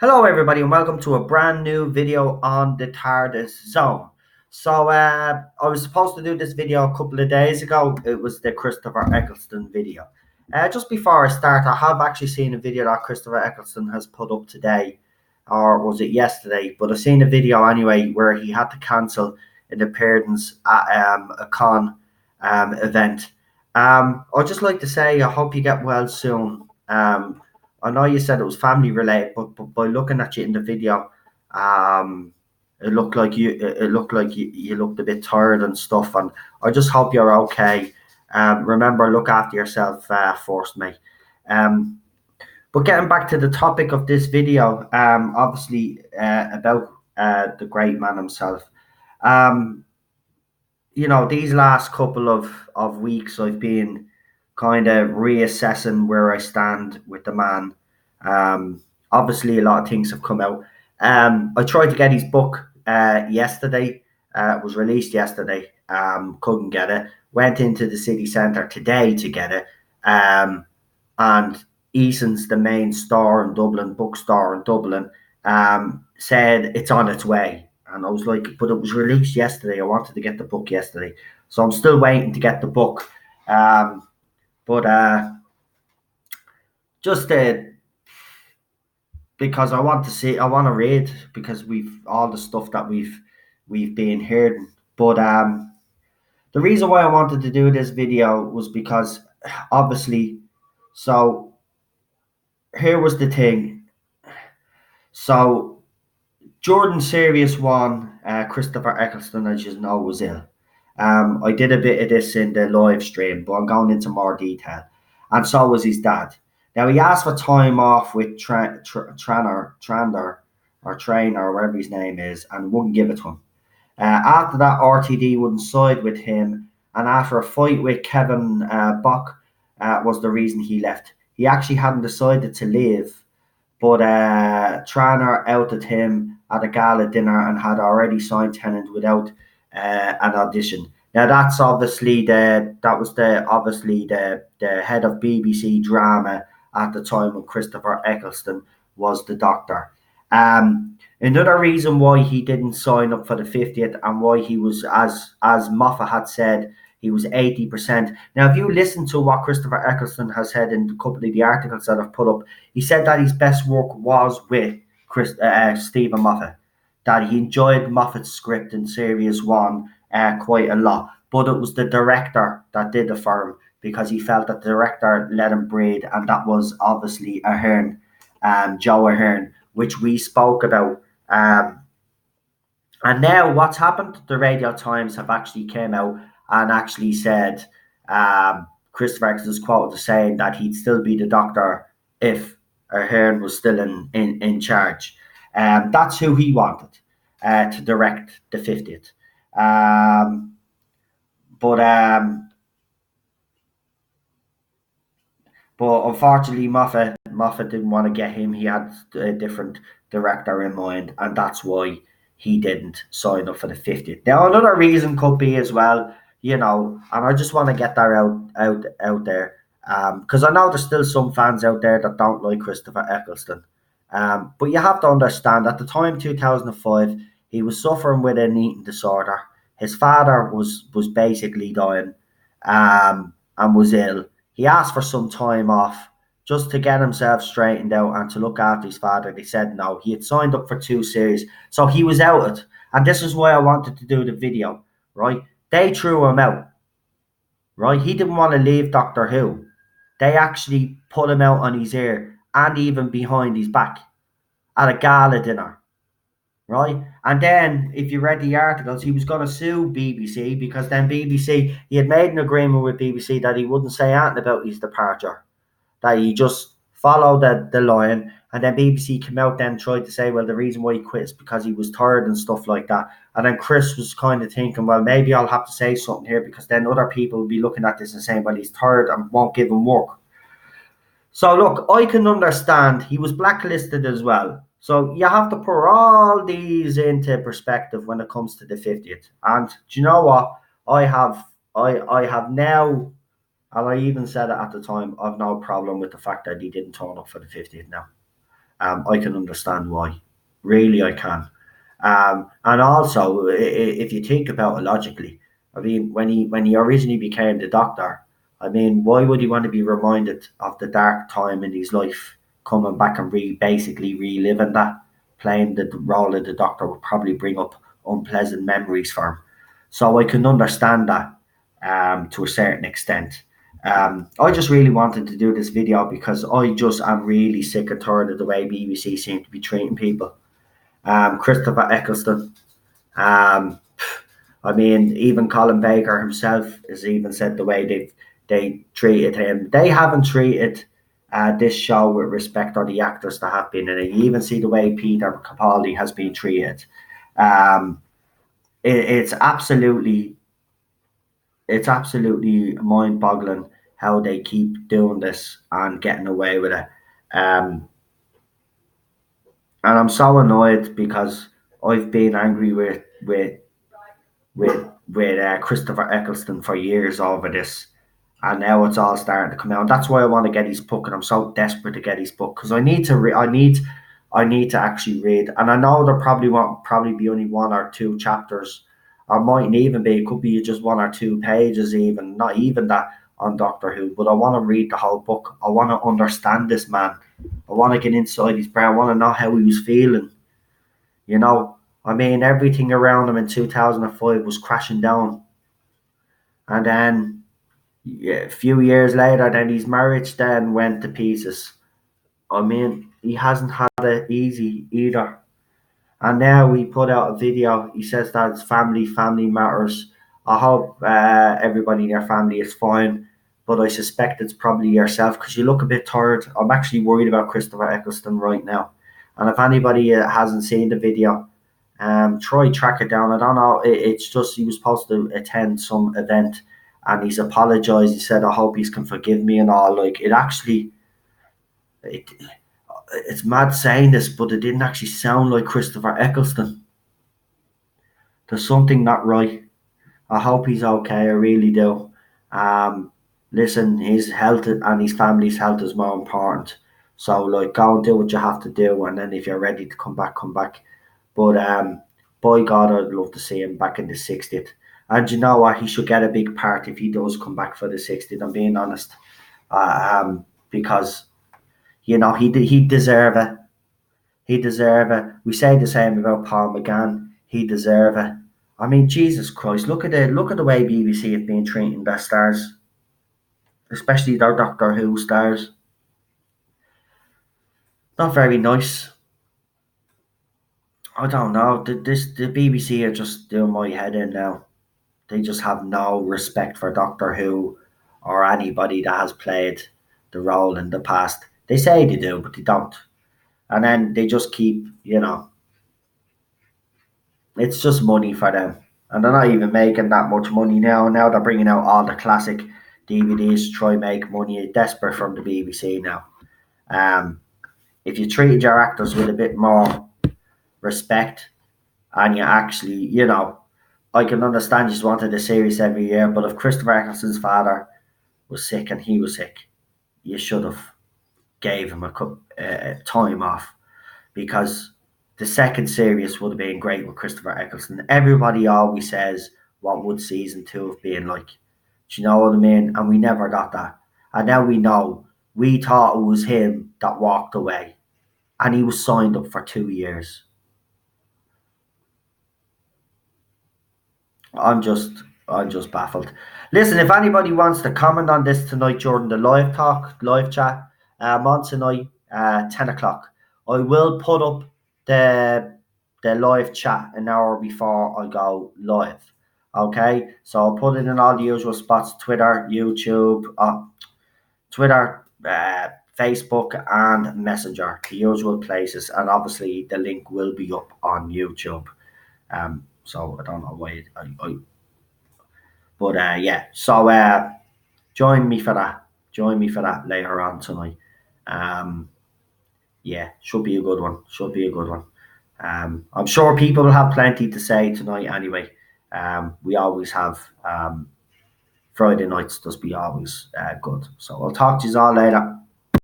Hello, everybody, and welcome to a brand new video on the TARDIS zone. I was supposed to do this video a couple of days ago. It was the Christopher Eccleston video. Just before I start, I have actually seen a video that Christopher Eccleston has put up today, or was it yesterday? But I've seen a video anyway where he had to cancel an appearance at a con event. I'd just like to say I hope you get well soon. I know you said it was family related, but by looking at you in the video, um, it looked like you looked a bit tired and stuff. And I just hope you're okay. Remember, look after yourself first, mate. Um, but getting back to the topic of this video, obviously about the great man himself. Um, these last couple of weeks, I've been kind of reassessing where I stand with the man. Obviously, a lot of things have come out. I tried to get his book yesterday. It was released yesterday. Couldn't get it. Went into the city centre today to get it. And Eason's, the main store in Dublin, bookstore in Dublin, said it's on its way. And I was like, but it was released yesterday. I wanted to get the book yesterday. So I'm still waiting to get the book. But just because I want to read because we've all the stuff that we've been hearing. But the reason why I wanted to do this video was because obviously, so here was the thing. So Jordan Serious One, Christopher Eccleston, as you know, was ill. I did a bit of this in the live stream, but I'm going into more detail. And so was his dad. Now, he asked for time off with Trander, or Trainer, or whatever his name is, and wouldn't give it to him. After that, RTD wouldn't side with him, and after a fight with Kevin Bach was the reason he left. He actually hadn't decided to leave, but Tranner outed him at a gala dinner and had already signed Tennant without an audition. Now that's obviously the head of BBC drama at the time when Christopher Eccleston was the Doctor. Another reason why he didn't sign up for the 50th and why he was, as Moffat had said, he was 80%. Now, if you listen to what Christopher Eccleston has said in a couple of the articles that I've put up, he said that his best work was with Stephen Moffat, that he enjoyed Moffat's script in Series 1 quite a lot. But it was the director that did it for him because he felt that the director let him breathe, and that was obviously Ahern, Joe Ahern, which we spoke about. And now what's happened? The Radio Times have actually came out and actually said Christopher Eccleston's quoted as saying that he'd still be the Doctor if Ahern was still in charge. That's who he wanted to direct the 50th. But unfortunately, Moffat didn't want to get him. He had a different director in mind, and that's why he didn't sign up for the 50th. Now, another reason could be as well, and I just want to get that out there, because I know there's still some fans out there that don't like Christopher Eccleston. But you have to understand, at the time, 2005, he was suffering with an eating disorder. His father was basically dying, and was ill. He asked for some time off just to get himself straightened out and to look after his father. They said no. He had signed up for 2 series, so he was outed. And this is why I wanted to do the video, right? They threw him out, right? He didn't want to leave Doctor Who. They actually put him out on his ear and even behind his back at a gala dinner, right? And then, if you read the articles, he was going to sue BBC because then BBC, he had made an agreement with BBC that he wouldn't say anything about his departure, that he just followed the line. And then BBC came out then tried to say, well, the reason why he quit is because he was tired and stuff like that. And then Chris was kind of thinking, well, maybe I'll have to say something here because then other people will be looking at this and saying, well, he's tired and won't give him work. So look, I can understand he was blacklisted as well. So you have to put all these into perspective when it comes to the 50th. And do you know what? I have now, and I even said it at the time, I've no problem with the fact that he didn't turn up for the 50th now. I can understand why. Really, I can. And also, if you think about it logically, I mean, when he originally became the Doctor, I mean, why would he want to be reminded of the dark time in his life, coming back and basically reliving that? Playing the role of the Doctor would probably bring up unpleasant memories for him. So I can understand that to a certain extent. I just really wanted to do this video because I just am really sick and tired of the way BBC seem to be treating people. Christopher Eccleston. Um, I mean, even Colin Baker himself has even said the way they treated him. They haven't treated this show with respect, or the actors that have been in it. You even see the way Peter Capaldi has been treated. Um, it's absolutely mind-boggling how they keep doing this and getting away with it. Um, and I'm so annoyed because I've been angry with Christopher Eccleston for years over this, and now it's all starting to come out. And that's why I want to get his book, and I'm so desperate to get his book because I need to. I need to actually read, and I know there probably be only one or two chapters, or mightn't even be. It could be just one or two pages, even not even that on Doctor Who. But I want to read the whole book. I want to understand this man. I want to get inside his brain. I want to know how he was feeling. You know, I mean, everything around him in 2005 was crashing down. And then a few years later, then his marriage then went to pieces. I mean, he hasn't had it easy either. And now he put out a video. He says that it's family matters. I hope everybody in your family is fine. But I suspect it's probably yourself because you look a bit tired. I'm actually worried about Christopher Eccleston right now. And if anybody hasn't seen the video, try track it down. I don't know. It's just he was supposed to attend some event, and he's apologized. He said, "I hope he can forgive me and all." Like it actually, it, it's mad saying this, but it didn't actually sound like Christopher Eccleston. There's something not right. I hope he's okay. I really do. Um, Listen, his health and his family's health is more important. So like, go and do what you have to do, and then if you're ready to come back, come back. But by God, I'd love to see him back in the 60th. And you know what? He should get a big part if he does come back for the 60th. I'm being honest, because he deserve it. He deserve it. We say the same about Paul McGann. He deserve it. I mean, Jesus Christ! Look at the way BBC have been treating their stars, especially their Doctor Who stars. Not very nice. I don't know. The BBC are just doing my head in now. They just have no respect for Doctor Who or anybody that has played the role in the past. They say they do, but they don't. And then they just keep, it's just money for them. And they're not even making that much money now. Now they're bringing out all the classic DVDs to try and make money. They're desperate from the BBC now. Um, if you treated your actors with a bit more respect and you actually, I can understand you just wanted a series every year, but if Christopher Eccleston's father was sick and he was sick, you should have gave him a time off, because the second series would have been great with Christopher Eccleston. Everybody always says, what would season 2 have been like? Do you know what I mean? And we never got that. And now we know. We thought it was him that walked away, and he was signed up for 2 years. I'm just baffled. Listen, if anybody wants to comment on this tonight during the live chat, I'm on tonight, 10 o'clock. I will put up the live chat an hour before I go live. Okay, so I'll put it in all the usual spots: Twitter, YouTube, Facebook, and Messenger, the usual places. And obviously, the link will be up on YouTube. So I don't know why but yeah. So join me for that. Join me for that later on tonight. Yeah, should be a good one. Should be a good one. I'm sure people will have plenty to say tonight anyway. We always have Friday nights, just be always good. So I'll talk to you all later.